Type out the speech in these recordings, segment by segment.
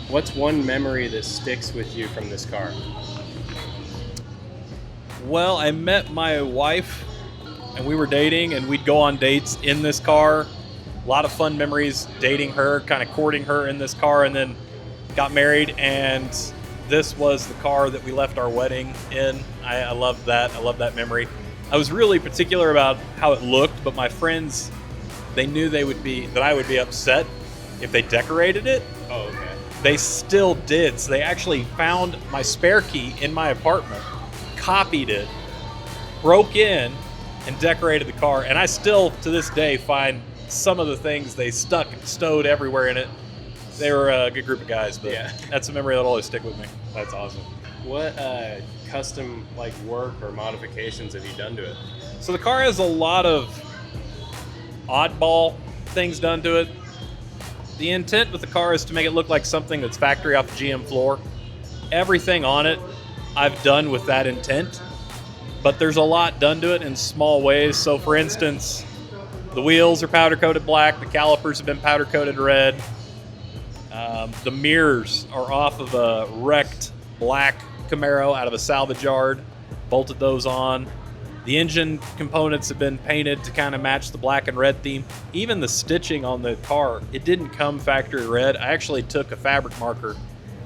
What's one memory that sticks with you from this car? Well, I met my wife and we were dating and we'd go on dates in this car. A lot of fun memories dating her, kind of courting her in this car, and then got married, and this was the car that we left our wedding in. I love that. I love that memory. I was really particular about how it looked, but my friends, they knew that I would be upset if they decorated it. Oh, okay. They still did. So they actually found my spare key in my apartment, copied it, broke in, and decorated the car. And I still, to this day, find some of the things they stowed everywhere in it. They were a good group of guys, but Yeah. that's a memory that'll always stick with me. That's awesome. What custom work or modifications have you done to it? So the car has a lot of oddball things done to it. The intent with the car is to make it look like something that's factory off the GM floor. Everything on it I've done with that intent, but there's a lot done to it in small ways. So for instance, the wheels are powder coated black, the calipers have been powder coated red. The mirrors are off of a wrecked black Camaro out of a salvage yard, bolted those on. The engine components have been painted to kind of match the black and red theme. Even the stitching on the car, it didn't come factory red. I actually took a fabric marker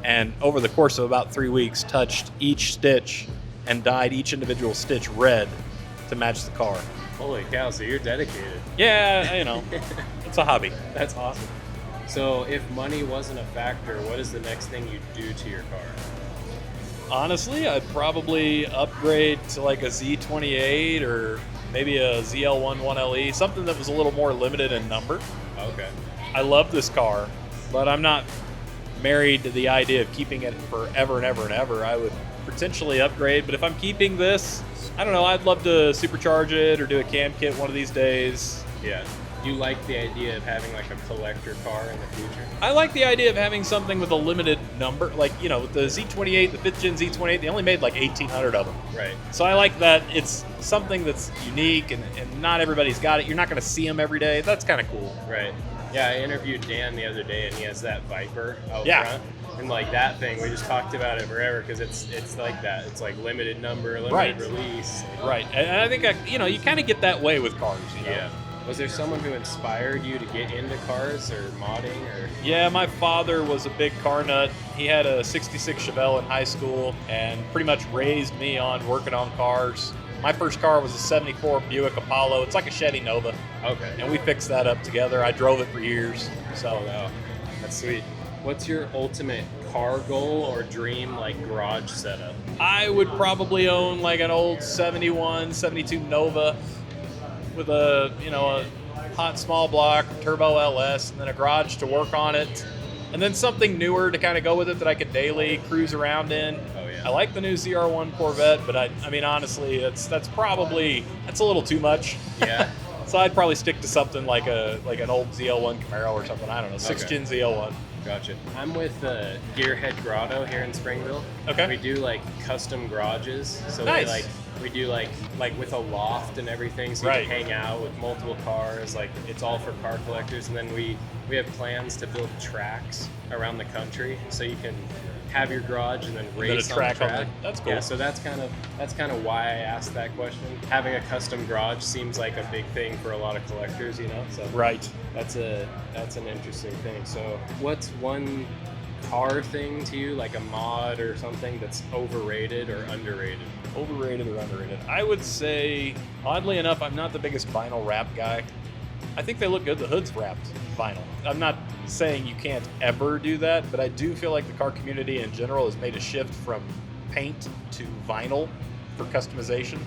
and over the course of about 3 weeks touched each stitch and dyed each individual stitch red to match the car. Holy cow, so you're dedicated. Yeah, it's a hobby. That's awesome. So if money wasn't a factor, what is the next thing you'd do to your car? Honestly, I'd probably upgrade to like a Z28 or maybe a ZL1 1LE, something that was a little more limited in number. Okay. I love this car, but I'm not married to the idea of keeping it forever and ever and ever. I would potentially upgrade, but if I'm keeping this, I don't know, I'd love to supercharge it or do a cam kit one of these days. Yeah. Do you like the idea of having a collector car in the future? I like the idea of having something with a limited number. With the Z28, the 5th gen Z28, they only made 1,800 of them. Right. So I like that it's something that's unique and not everybody's got it. You're not going to see them every day. That's kind of cool. Right. Yeah, I interviewed Dan the other day, and he has that Viper out Yeah. front. And that thing, we just talked about it forever because it's like that. It's limited number, limited Right. release. Right. And I think, you kind of get that way with cars, Yeah. Was there someone who inspired you to get into cars or modding or? Yeah, my father was a big car nut. He had a 66 Chevelle in high school and pretty much raised me on working on cars. My first car was a 74 Buick Apollo. It's like a Chevy Nova. Okay. And we fixed that up together. I drove it for years. So Oh, wow. That's sweet. What's your ultimate car goal or dream garage setup? I would probably own an old 71, 72 Nova with a hot small block, turbo LS, and then a garage to work on it. And then something newer to kind of go with it that I could daily cruise around in. Oh, yeah. I like the new ZR1 Corvette, but I mean, honestly, that's a little too much. Yeah. So I'd probably stick to something like an old ZL1 Camaro or something. I don't know, 6th gen ZL1. Gotcha. I'm with Gearhead Grotto here in Springville. Okay. We do custom garages. So Nice. we do with a loft and everything, so you Right. can hang out with multiple cars. It's all for car collectors, and then we have plans to build tracks around the country, so you can have your garage and then race a track on on the the- track. that's cool. Yeah, so that's kind of why I asked that question. Having a custom garage seems like a big thing for a lot of collectors, So Right. that's an interesting thing. So what's one car thing to you, like a mod or something that's overrated or underrated? Overrated or underrated? I would say, oddly enough, I'm not the biggest vinyl wrap guy. I think they look good. The hood's wrapped vinyl. I'm not saying you can't ever do that, but I do feel like the car community in general has made a shift from paint to vinyl for customization.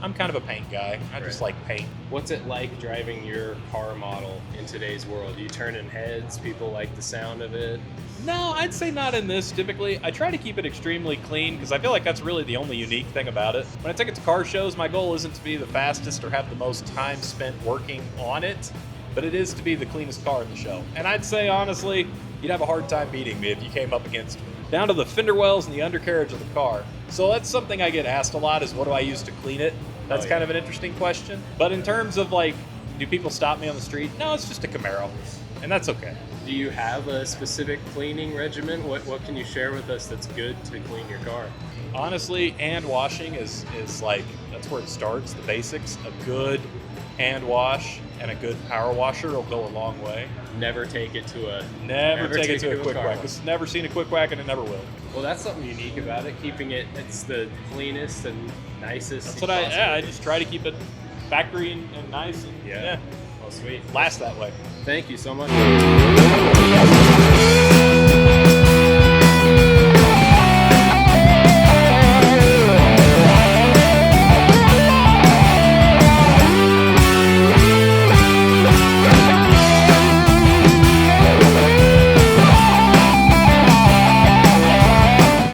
I'm kind of a paint guy. I just like paint. What's it like driving your car model in today's world? Do you turn in heads? People like the sound of it? No, I'd say not in this typically. I try to keep it extremely clean because I feel like that's really the only unique thing about it. When I take it to car shows, my goal isn't to be the fastest or have the most time spent working on it, but it is to be the cleanest car in the show. And I'd say, honestly, you'd have a hard time beating me if you came up against me. Down to the fender wells and the undercarriage of the car. So that's something I get asked a lot is what do I use to clean it? That's kind of an interesting question. But in terms of do people stop me on the street? No, it's just a Camaro. And that's okay. Do do you have a specific cleaning regimen? What can you share with us that's good to clean your car? Honestly, hand washing is like, that's where it starts, the basics. A good hand wash and a good power washer will go a long way. Never take it to a Never take it to a quick car whack. wash. It's never seen a quick whack and it never will. Well, that's something unique about it. Keeping it's the cleanest and nicest. That's what I just try to keep it factory and nice and Yeah. Well, sweet. last that way. Thank you so much.